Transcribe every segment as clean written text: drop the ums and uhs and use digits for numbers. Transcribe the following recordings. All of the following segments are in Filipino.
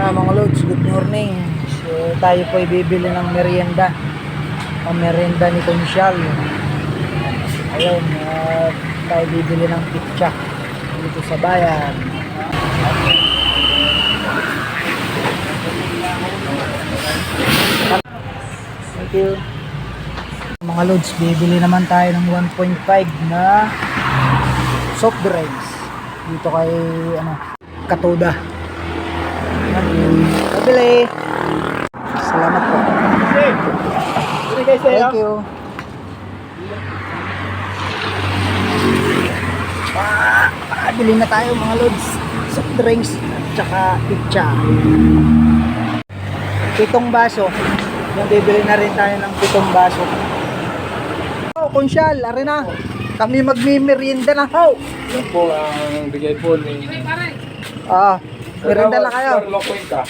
Mga lods, good morning. So tayo po ay bibili ng merienda. Ang merienda ni Consyal. Ayun, tayo bibili ng pizza dito sa bayan. Thank you. Mga lods, bibili naman tayo ng 1.5 na soft drinks dito kay Katoda. Pabili. Salamat po. Thank you. Bili na tayo mga lods. Soft drinks tsaka pizza. 7 baso. Yung bibili na rin tayo ng 7 baso. Oh, Consyal, ari na. Kami magmimerienda na ho. Yan po ang bigay po ni... Merienda na kayo. Carlo Cuenca.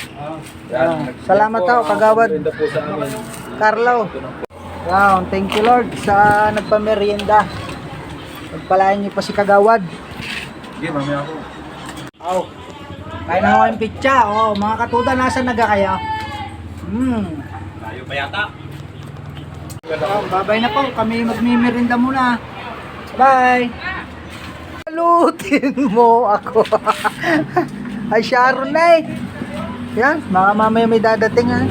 Salamat ho, kagawad. Merienda po sa amin. Carlo. Wow, thank you Lord sa nagpamerienda. Pagpalain niyo pa si kagawad. Sige, mamaya ako. Kaya na ako yung pizza. Mga Katoda, nasa naga kaya? Tayo pa yata. Babay na po. Kami magmimerinda muna. Bye. Salutin mo ako. Ay, Sharon na eh. Yan, mga mamaya may dadating ha.